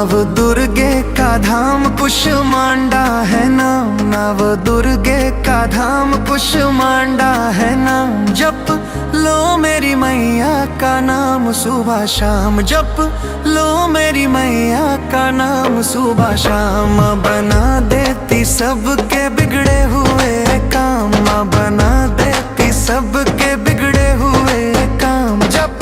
नव दुर्गे का धाम कुष्मांडा है नाम, नव दुर्गे का धाम कुष्मांडा है नाम। जप लो मेरी मैया का नाम सुबह शाम, जप लो मेरी मैया का नाम सुबह शाम। बना देती सबके बिगड़े हुए काम, बना देती सबके बिगड़े हुए काम। जप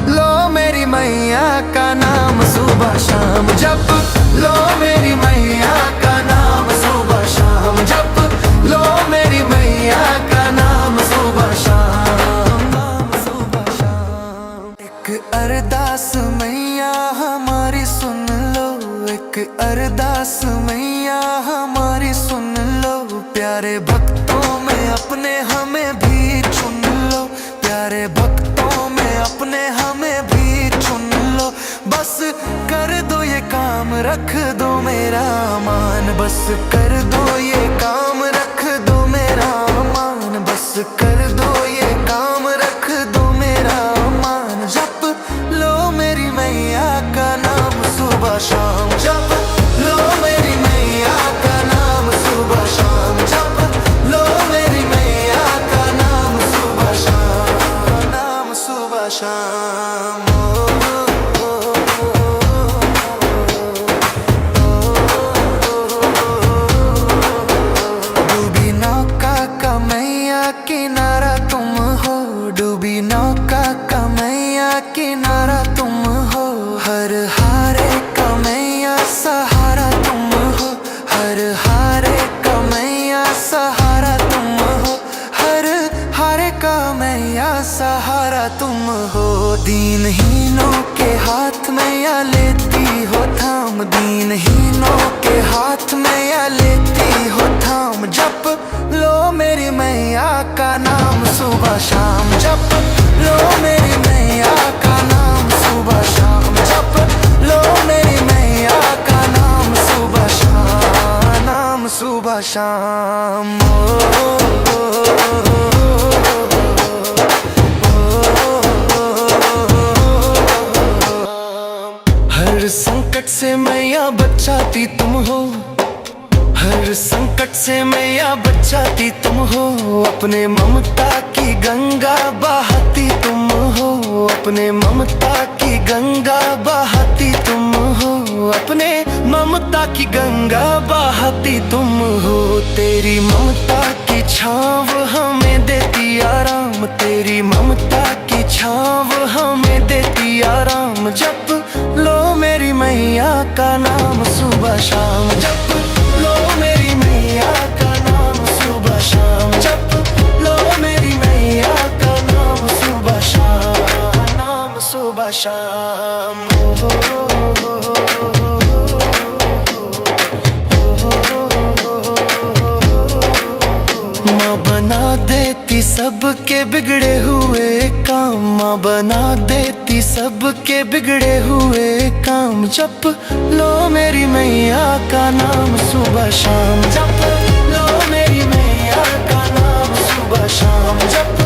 लो मेरी मैया का नाम सुबह शाम, जप लो मेरी मैया का नाम सुबह शाम। जप लो मेरी मैया का नाम सुबह शाम, नाम सुबह शाम। एक अरदास मैया हमारी सुन लो, एक अरदास मैया हमारी सुन लो। प्यारे भक्तों में अपने हमें भी चुन लो, प्यारे भक्तों में अपने हमें भी चुन लो। बस कर दो ये काम, रख दो मेरा मान, बस कर दो ये काम, रख दो मेरा मान। बस कर दो ये काम, रख दो मेरा मान। जप लो मेरी मैया का नाम सुबह शाम, जप लो मेरी मैया का नाम सुबह शाम। जप लो मेरी मैया का नाम सुबह शाम, नाम सुबह शाम। डूबी नौका का मैया किनारा तुम हो, डूबी नौका का मैया किनारा तुम हो। हर हारे का मैया सहारा तुम हो, हर हारे का मैया सहारा तुम हो। हर हारे का मैया सहारा तुम हो। दीनहीनों के हाथ मैया लेती हो थाम, दीनहीनों के हाथ मैया लेती हो थाम। जप लो मेरी मैया का नाम सुबह शाम, जप लो मेरी मैया का नाम सुबह शाम। जप लो मेरी मैया का नाम सुबह शाम, नाम सुबह शाम। हर संकट से मैया बचाती तुम हो, हर संकट से मैया बचाती तुम हो। अपने ममता की गंगा बहाती तुम हो, अपने ममता की गंगा बहाती तुम हो। अपने ममता की गंगा बहाती तुम हो। तेरी ममता की छाँव हमें देती आराम, तेरी ममता की छाँव हमें देती आराम। जप लो मेरी मैया का नाम सुबह शाम, जप लो मेरी मैया का नाम सुबह शाम। जप लो मेरी मैया का नाम सुबह शाम, नाम सुबह शाम। माँ बना देती सबके बिगड़े हुए काम, माँ बना देती सबके बिगड़े हुए काम। जप लो मेरी मैया का नाम सुबह शाम, जप लो मेरी मैया का नाम सुबह शाम। जप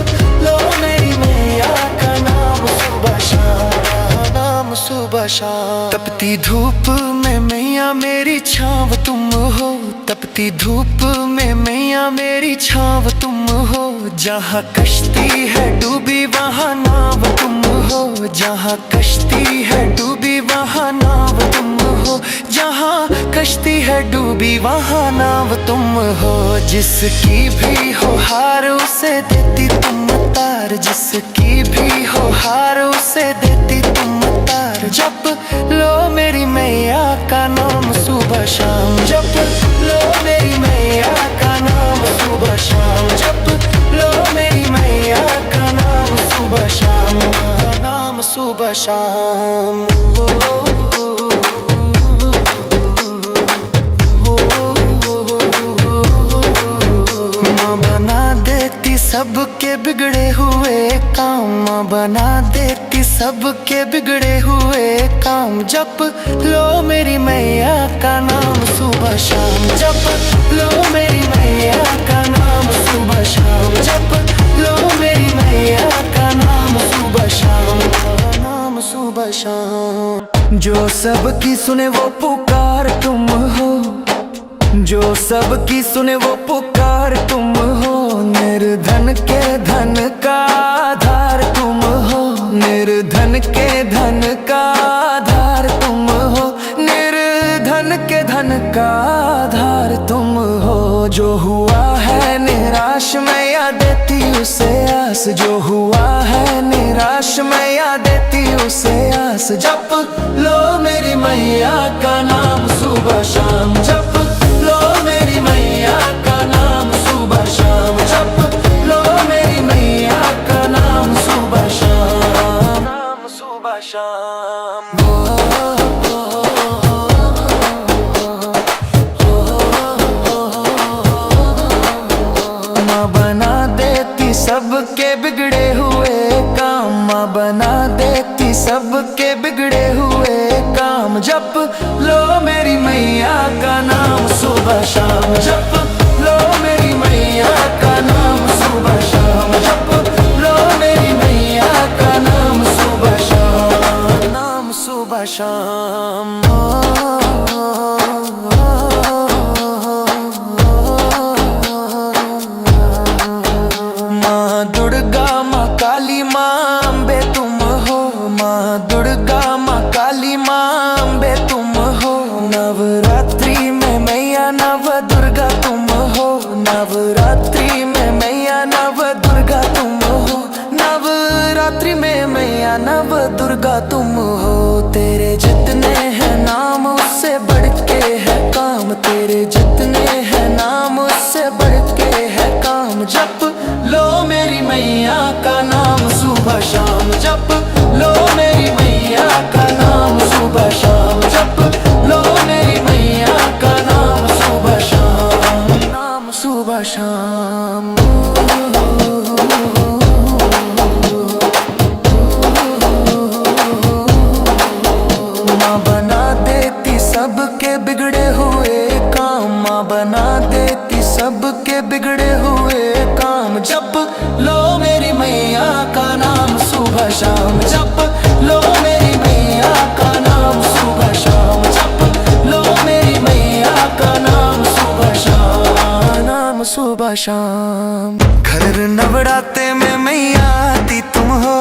लो मेरी मैया का नाम सुबह शाम, नाम सुबह शाम। तपती धूप में मैया मेरी छाँव तुम हो, तपती धूप में मैया मेरी छाँव तुम हो। जहाँ कश्ती है डूबी वहाँ नाव तुम हो, जहाँ कश्ती है डूबी वहाँ नाव तुम हो। जहाँ कश्ती है डूबी वहाँ नाव तुम हो। जिसकी भी हो हार उसे देती तुम तार, जिसकी भी हो हार उसे देती तुम तार। जप लो मेरी मैया का नाम सुबह शाम, जप लो मेरी मैया का नाम सुबह शाम। जप लो मेरी मैया का नाम सुबह शाम, नाम सुबह शाम। माँ बना देती सबके बिगड़े हुए काम, माँ बना देती सबके बिगड़े हुए काम। जप लो मेरी मैया का नाम सुबह शाम, जप लो मेरी मैया का नाम सुबह शाम। जप लो मेरी मैया का नाम सुबह शाम, नाम सुबह शाम। जो सबकी सुने वो पुकार तुम हो, जो सबकी सुने वो पुकार तुम हो। निर्धन के धन का आधार तुम हो, निर्धन के धन का आधार तुम हो, निर्धन के धन का आधार तुम हो। जो हुआ है निराश मैया देती उसे आस, जो हुआ है निराश मैया देती उसे आस। जप लो मेरी मैया का नाम सुबह शाम, जप लो मेरी मैया का नाम सुबह शाम, जप लो मेरी मैया का नाम सुबह शाम, नाम सुबह शाम। माँ बना देती सबके बिगड़े हुए काम, माँ बना देती सबके बिगड़े हुए काम। जप लो मेरी मैया का नाम सुबह शाम, जप लो मेरी मैया का नाम सुबह शाम, जप लो मेरी मैया का नाम सुबह शाम, नाम सुबह शाम। माँ दुर्गा माँ काली माँ अम्बे तुम हो, माँ दुर्गा माँ काली माँ अम्बे तुम हो। नवरात्रि में मैया नव दुर्गा तुम हो, नवरात्रि में मैया नव दुर्गा तुम हो, नवरात्रि में मैया नव दुर्गा तुम हो। तेरे जितने हैं नाम उससे बढ़ के है काम, तेरे जितने हैं नाम उससे बढ़ के है काम। जप लो मेरी मैया का नाम सुबह शाम, जप लो मेरी मैया का नाम सुबह शाम, जप लो मेरी मैया का नाम सुबह शाम, नाम सुबह शाम। माँ बना देती सबके बिगड़े हुए काम, माँ बना देती सबके बिगड़े हुए काम। जप लो मेरी मैया का नाम सुबह शाम, जप लो मेरी मैया का नाम सुबह शाम, जप लो मेरी मैया का नाम सुबह शाम, नाम सुबह शाम। घर नवराते में मैया आती तुम हो,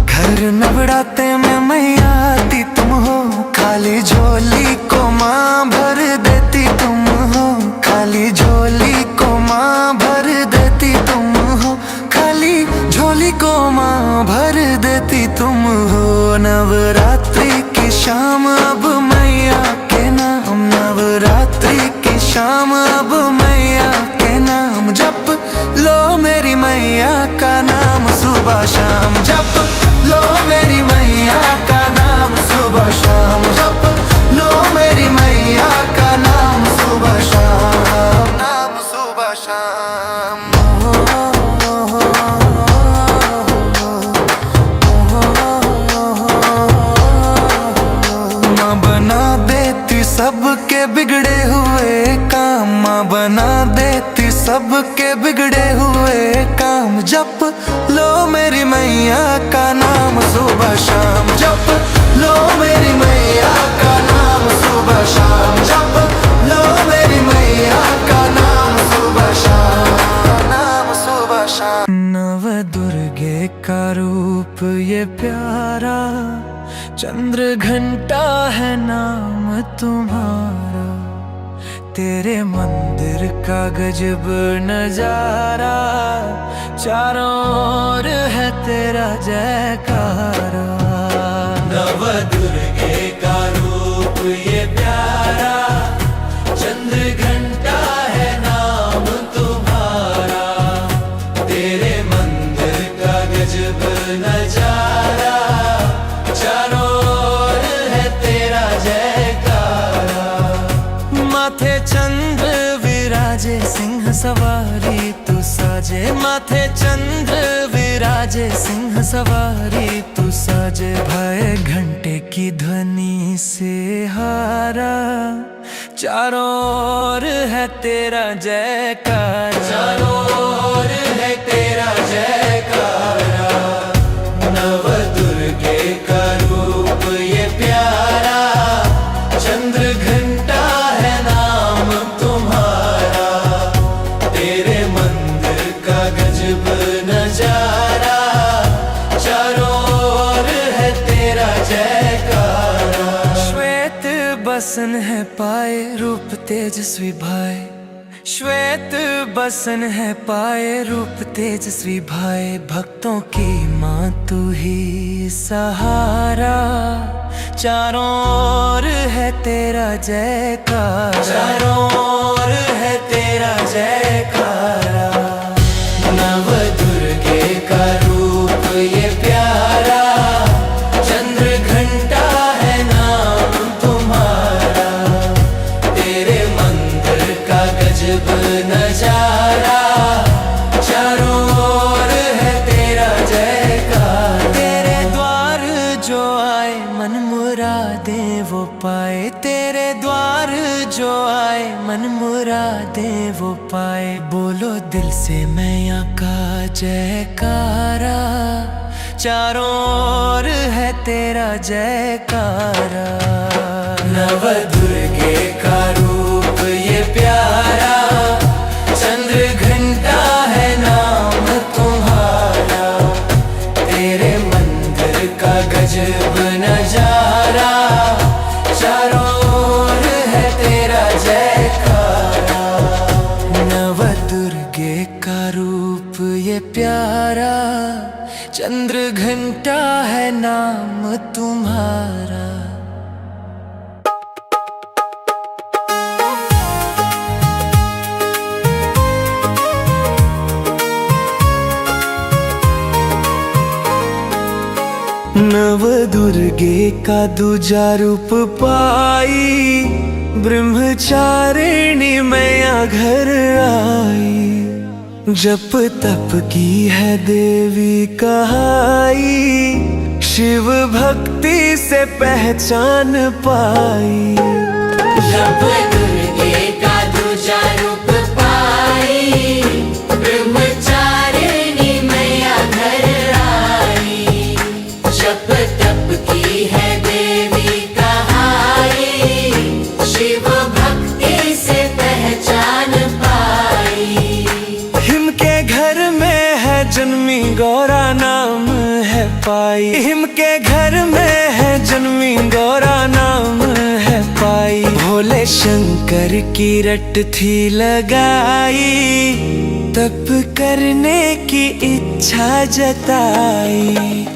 घर नवराते में मैया आती तुम हो। खाली झोली को माँ भर देती तुम हो, खाली झोली को माँ भर देती तुम हो, खाली झोली को माँ भर देती तुम हो। नवरात्रि की शाम अब मैया के नाम, नवरात्रि की शाम अब मैया के नाम। जप लो मेरी मैया का नाम सुबह शाम, जप लो मेरी मैया का नाम सुबह शाम, जप लो मेरी मैया का नाम सुबह शाम, नाम सुबह शाम। माँ बना देती सबके बिगड़े हुए काम, माँ बना देती सबके बिगड़े हुए काम। जप लो मेरी मैया का नाम सुबह शाम, जप लो मेरी मैया का नाम सुबह शाम, जप लो मेरी मैया का नाम सुबह शाम, नाम सुबह शाम। नव दुर्गे का रूप ये प्यारा, चंद्र घंटा है नाम तुम्हारा। तेरे मंदिर का गजब नजारा, चारों ओर है तेरा जयकारा। नव दुर्गे का रूप ये प्यारा, चंद्र घंटा है नाम तुम्हारा। तेरे मंदिर का गजब नजारा, चारों ओर है तेरा जयकारा। माथे चंद्र विराजे सिंह सवारी तू साजे, माथे चंद्र विराजे सिंह सवारी तू साजे। भय घंटे की ध्वनि से हारा, चारों ओर है तेरा जयकारा, चारों ओर है तेरा जयकारा। नव दुर्गे का रूप ये प्यारा, बसन है पाए रूप तेजस्वी भाई, श्वेत बसन है पाए रूप तेजस्वी भाई। भक्तों की माँ तू ही सहारा, चारों ओर है तेरा जयकारा, चारों ओर है तेरा जयकारा। नव दुर्गे का रूप ये प्यारा, चंद्र घंटा है नाम तुम्हारा। तेरे मंदिर का गजब नजारा, चारों ओर है तेरा जयकार। तेरे द्वार जो आए मन मुरादें वो पाए, तेरे द्वार जो आए मन मुरादें वो पाए। बोलो दिल से मैया का जयकारा, चारों ओर है तेरा जयकारा। नव दुर्गे का रूप ये प्यारा, चंद्र घंटा है नाम तुम्हारा। तेरे मंदिर का गजब नजारा, चारों ओर है तेरा जयकारा। नव दुर्गे का रूप ये प्यारा, चंद्र घंटा है नाम तुम्हारा। नव दुर्गे का दूजा रूप पाई, ब्रह्मचारिणी मैया घर आई। जप तप की है देवी कहाई, शिव भक्ति से पहचान पाई। जप दुर्गे का दूजा रूप पाई, ब्रह्मचारिणी मैया घर आई। जप तप की है देवी कहाई, शिव भक्ति से पहचान पाई। हिम के घर में है जन्मी गौरा नाम है पाई, हिम के घर में है जन्मी गौरा नाम है पाई। भोले शंकर की रट थी लगाई, तप करने की इच्छा जताई।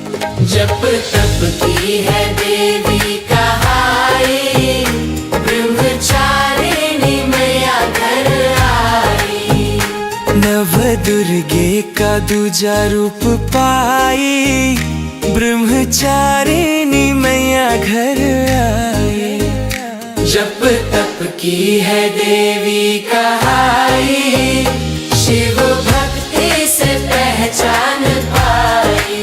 जप तप की है देवी कहाई, ब्रह्मचारिणी मैया घर आई। नव दुर्गे का दूजा रूप पाई, ब्रह्मचारिणी मैया घर आई। जप तप की है देवी कहाई, शिव भक्ति से पहचान पाई।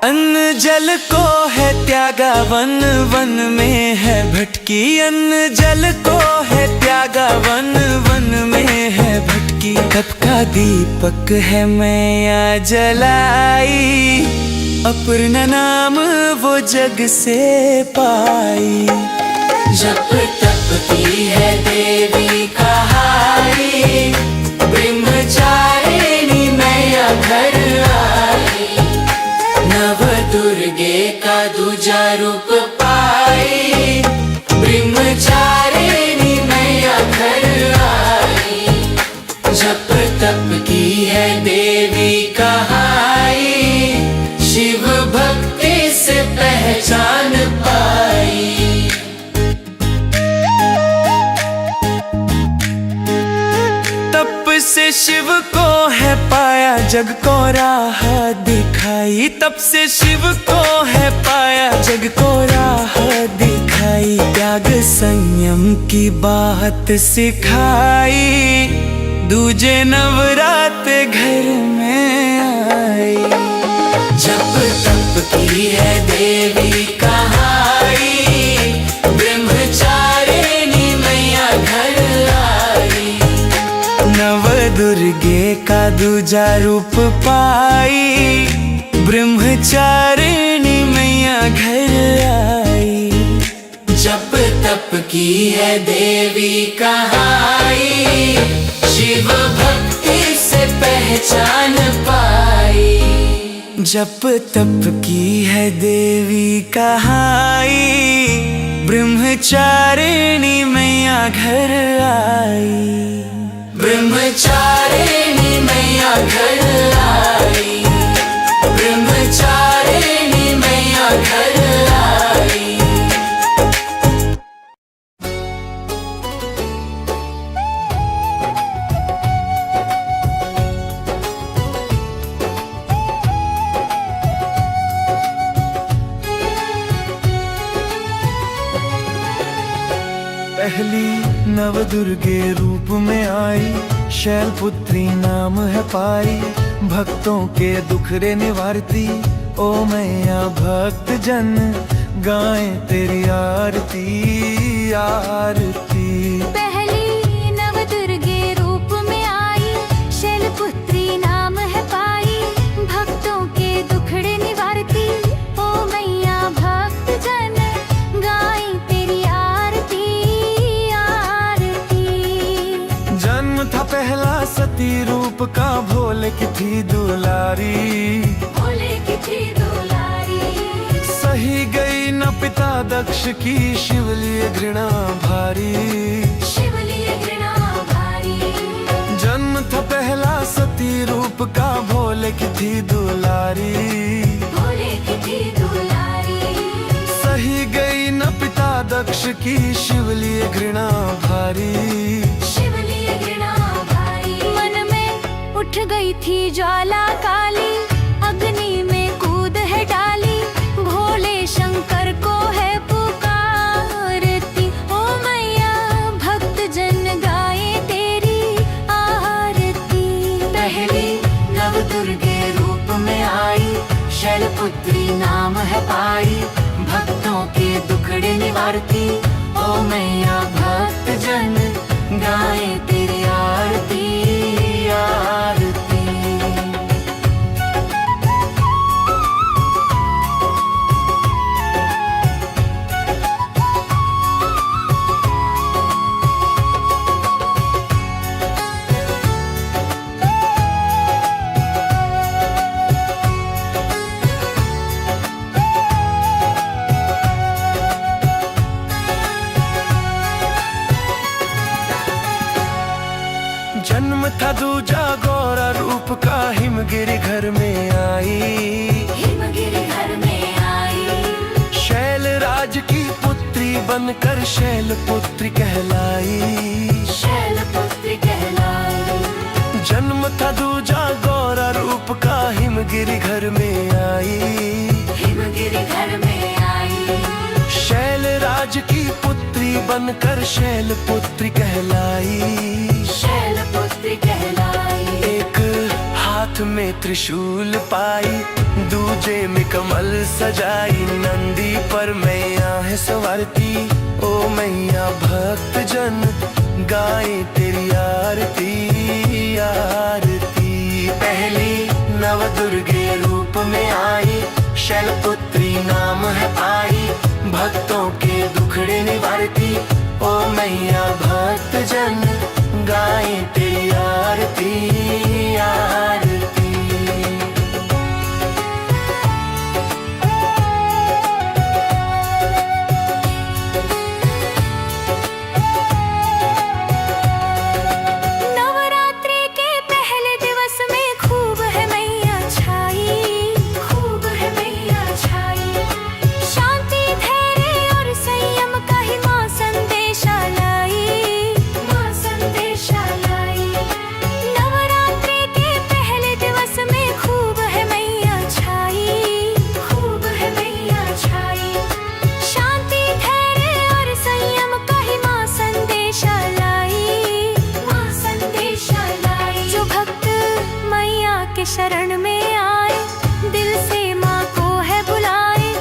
अन्न जल को है त्यागा वन वन में है भटकी, अन्न जल को है त्यागा वन वन में है भटकी। तप का दीपक है मैया जलाई, अपूर्ण नाम वो जग से पाई। जप तप की है देवी कहाई, ब्रह्मचारिणी मैया घर आई। नव दुर्गे का दूजा रूप पाई, ब्रह्मचारिणी मैया घर आई। जप तप की है देवी कहाई, शिव भक्ति से पहचान पाई। तप से शिव को है पाया जग को राह दिखाई, तप से शिव को है पाया जग को राह दिखाई। त्याग संयम की बात सिखाई, दूजे नवरात घर में आई। जप तप की है देवी कहाई, ब्रह्मचारिणी मैया घर आई। नव दुर्गे का दूजा रूप पाई, ब्रह्मचारिणी मैया घर आई। जप तप की है देवी कहाई, शिव भक्ति पहचान पाई। जप तप की है देवी कहाई, ब्रह्मचारिणी मैया घर आई। ब्रह्मचारिणी मैया घर आई। ब्रह्मचारिणी मैया घर आई। पहली नवदुर्गे रूप में आई, शैलपुत्री नाम है पाई। भक्तों के दुखरे निवारती, ओ मैया भक्त जन गाएं तेरी आरती आरती। पहली नवदुर्गे रूप में आई, शैलपुत्री नाम है पाई। भक्तों के दुखड़े निवारती, ओ मैया भक्त जन गाएं तेरी आरती आरती। जन्म था पहला सती रूप का, भोले की थी दुलारी। भोले की थी दुलारी। सही गई न पिता दक्ष की, शिवलिय घृणा भारी। शिवलिय घृणा भारी। जन्म था पहला सती रूप का, भोले की थी दुलारी। भोले की थी दुलारी। सही गई न पिता दक्ष की, शिवलिय घृणा भारी। शिवलिय घृणा भारी। मन में उठ गई थी ज्वाला काली, अग्नि में कूद है डाली। भोले शंकर को है पुकारती, ओ मैया भक्त जन गाए तेरी आरती। पहली नवदुर्गे रूप में आई, शैलपुत्री नाम है पाई। भक्तों के दुखड़े निवारती, ओ मैया भक्त जन गाए तेरी आरती आरती। जन्म था दूजा गौरा रूप का, हिमगिरी घर में आई। हिमगिरी घर में आई। शैल राज की पुत्री बनकर शैलपुत्री कहलाई। शैलपुत्री कहलाई। जन्म था दूजा गौरा रूप का, हिमगिरी घर में आई। हिमगिरी घर में आई। शैल राज की पुत्री बनकर शैलपुत्री कहलाई। शैलपुत्री कहलाई। एक हाथ में त्रिशूल पाई, दूजे में कमल सजाई। नंदी पर मैया है सवारती, ओ मैया भक्त जन गाए तेरी आरती आरती। पहली नवदुर्गे रूप में आई, शैलपुत्री नाम है पाई। भक्तों के दुखड़े निवारती, ओ मैया भक्त जन गाए तेरी आरती आरती। नवरात्रि के पहले दिवस में खूब है मैया छाई। खूब है मैया छाई। शांति धैर्य और संयम का ही माँ संदेशा लाई। माँ संदेशा लाई। नवरात्रि के पहले दिवस में खूब है मैया छाई। खूब है मैया छाई। शांति धैर्य और संयम का ही माँ संदेशा लाई। माँ संदेशा लाई। जो भक्त मैया के शरण में आए, दिल से माँ को है बुलाए।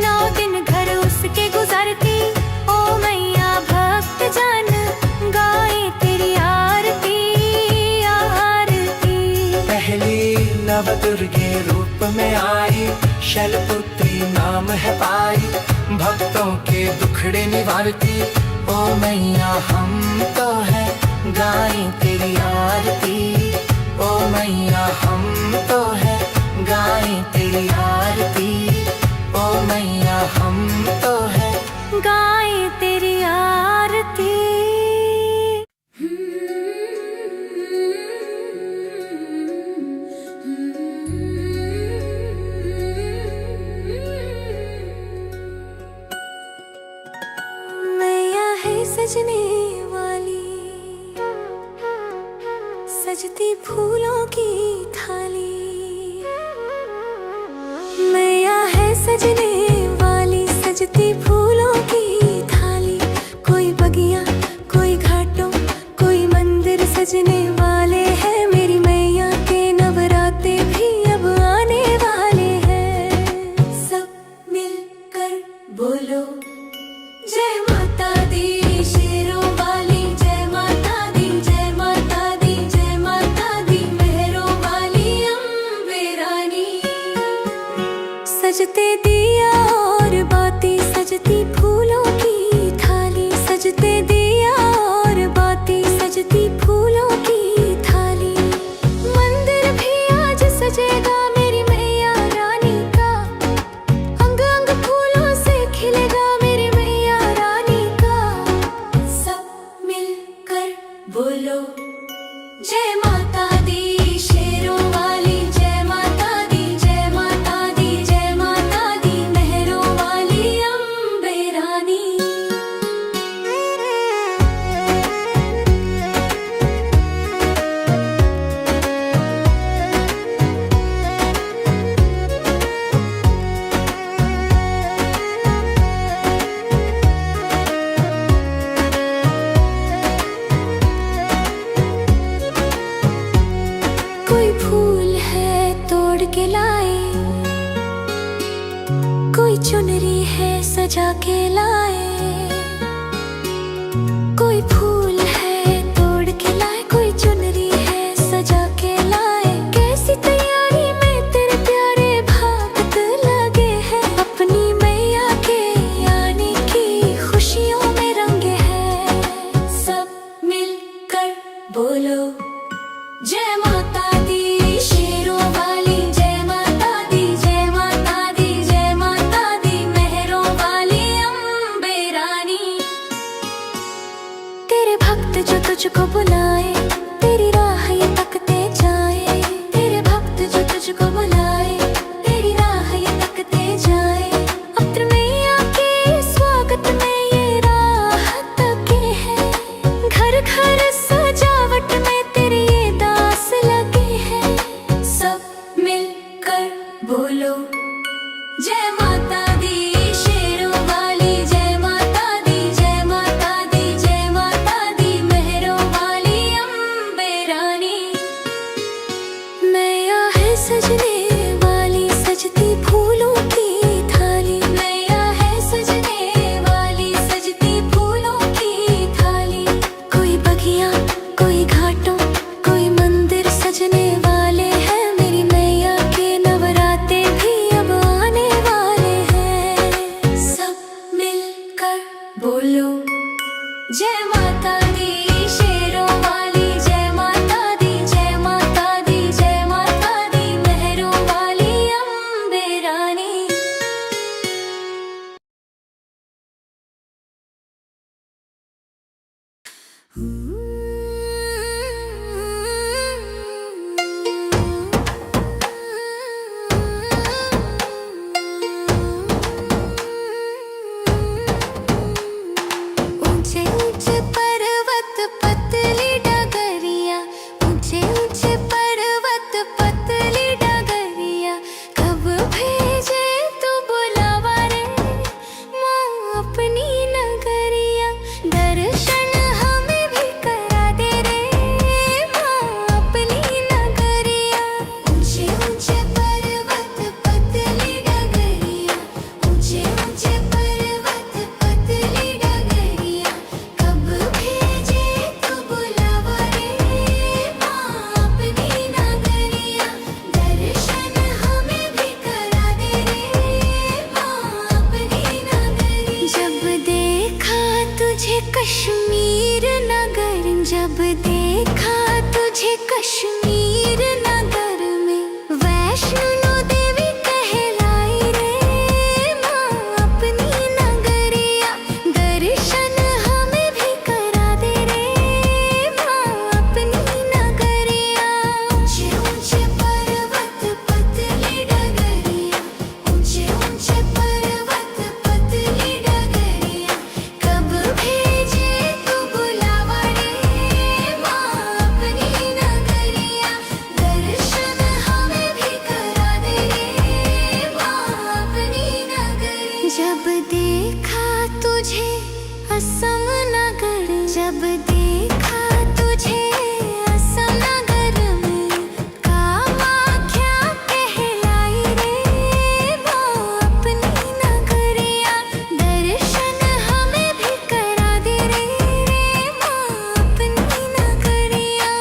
9 दिन घर उसके गुजरती, ओ मैया भक्त जन गाए तेरी आरती आरती। पहली नवदुर्गे रूप में आई, शैलपुत्री नाम है पाई। भक्तों के दुखड़े निवारती, ओ मैया हम तो है गाएं तेरी आरती, ओ ओ मैया हम तो है गाएं तेरी आरती, ओ मैया हम तो है गाए तेरी आरती। मैया है सजने वाली, सजती फूलों की थाली। मैया है सजने वाली, सजती फूलों की थाली। कोई बगिया कोई घाटों कोई मंदिर सजने वाले हैं। मेरी मैया के नवराते भी अब आने वाले हैं। सब मिलकर बोलो जय माता दी शेरों वाली, जय माता दी, जय माता दी, जय माता दी मेहरों वाली अम्बे रानी। सजते दिया और बाती, सजती फूलों की थाली। सजते दिया और बाती, सजती फूलों की थाली। मंदिर भी आज सजेगा मेरी मैया रानी का। अंग अंग फूलों से खिलेगा मेरी मैया रानी का। सब मिलकर बोलो जय माता दी शेरों वाली, जय माता दी, जय माता दी, जय माता दी मेहरों वाली अम्बे रानी। कोई फूल है तोड़ के लाए, कोई चुनरी है सजा के लाए। कोई फूल है तोड़ के लाए, कोई चुनरी है सजा के लाए। कैसी तैयारी में तेरे प्यारे भक्त लगे हैं। अपनी मैया के आने की खुशियों में रंगे हैं। सब मिलकर बोलो जय माता दी शेरों वाली, जय माता दी, जय माता दी, जय माता दी मेहरों वाली अम्बे रानी। तेरे भक्त जो तुझको बुलाए, तेरी राह ये तकते जाए। तेरे भक्त जो तुझको बुलाए, तेरी राह ये तकते जाए। अपनी मैया के स्वागत में ये राह तके हैं। घर घर सजावट में तेरे ये दास लगे हैं। सब मिलकर बोलो जय माता दी शेरों वाली, जय माता दी, जय माता दी, जय माता दी मेहरों वाली अम्बे रानी। मैया है सजने वाली, सजती फूलों की थाली। मैया है सजने वाली, सजती फूलों की थाली। कोई बगिया कोई घाटों कोई मंदिर सजने वाले हैं। मेरी मैया के नवराते भी अब आने वाले हैं। सब मिलकर बोलो जय माता दी शेरों वाली, जय माता दी, जय माता दी, जय माता दी मेहरों वाली अम्बे रानी। ऊंचे ऊंचे पर्वत पतली डगरिया, ऊंचे ऊंचे पर्वत पतली डगरिया। कब भेजे तू बुलावा रे माँ अपनी नगरिया। दर्शन हमें भी करा दे रे माँ अपनी नगरिया। ऊंचे ऊंचे पर्वत पतली डगरिया, ऊंचे ऊंचे पर्वत पतली डगरिया। कब भेजे तू बुलावा रे माँ अपनी नगरिया। दर्शन हमें भी करा दे रे माँ अपनी नगरिया। जब देखा तुझे कश्मीर नगर, जब देखा तुझे कश्मीर जब देखा तुझे असम नगर में, कामाख्या कहलाई रे माँ अपनी नगरिया। दर्शन हमें भी करा दे रे माँ अपनी नगरिया।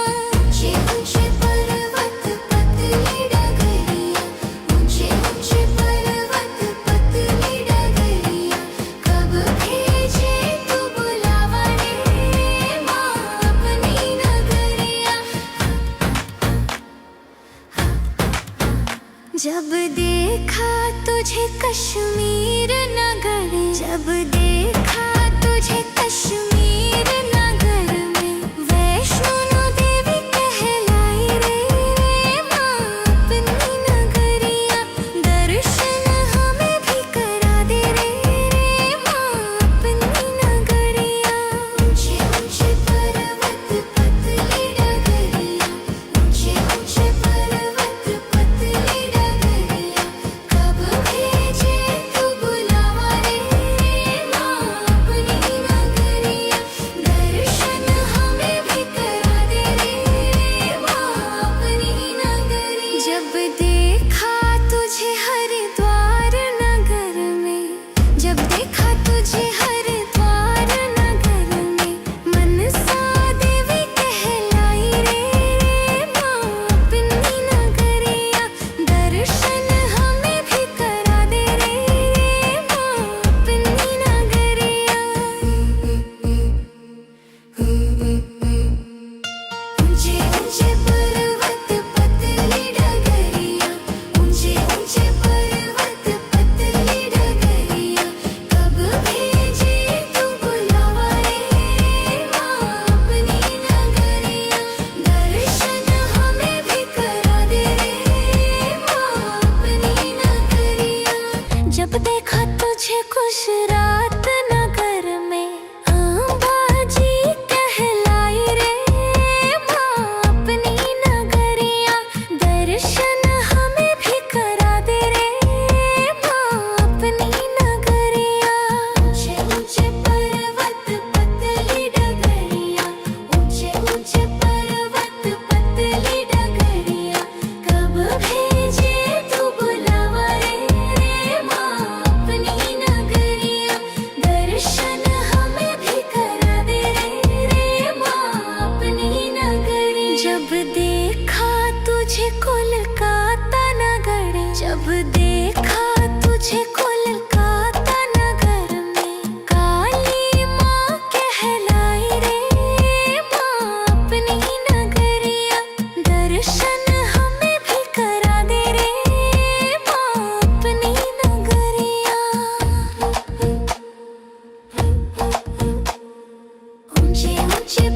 ऊंचे ऊंचे पर्वत पतली डगरिया, ऊंचे ऊंचे पर्वत पतली डगरिया। कब भेजे तू बुलावा रे माँ अपनी नगरिया। जब देखा तुझे कश्मीर नगर, जब देखा तुझे कश्मीर नगर में, वैष्णो देवी कहलाई रे माँ अपनी नगरिया। दर्शन हमें भी करा दे रे माँ अपनी नगरिया। ऊंचे ऊंचे पर्वत पतली डगरिया, ऊंचे ऊंचे पर्वत पतली डगरिया। कब भेजे तू बुलावा रे माँ अपनी नगरिया। दर्शन हमें भी करा दे रे माँ अपनी नगरिया। जब देखा तुझे हरिद्वार नगर में, जब देखा तुझे हरिद्वार नगर में, मनसा देवी कहलाई रे माँ अपनी नगरिया। दर्शन हमें भी करा दे रे माँ अपनी नगरिया। ऊंचे ऊंचे पर्वत पतली डगरिया, ऊंचे ऊंचे पर्वत पतली डगरिया। कब भेजे तू बुलावा रे माँ अपनी नगरिया। दर्शन हमें भी करा दे रे माँ अपनी नगरिया। जब देखा तुझे गुजरात नगर में, अंबाजी कहलाई रे माँ अपनी नगरिया। दर्शन हमें भी करा दे रे माँ अपनी नगरिया। ऊंचे ऊंचे पर्वत पतली डगरिया, ऊंचे ऊंचे पर्वत पतली डगरिया। कब भेजे तू बुलावा रे माँ अपनी नगरिया। दर्शन हमें भी करा दे रे माँ अपनी नगरिया। जब देखा तुझे कोलकाता नगर, जब देखा तुझे कोलकाता नगर में, काली माँ कहलाई रे माँ अपनी नगरिया। दर्शन हमें भी करा दे रे माँ अपनी नगरिया। ऊंचे ऊंचे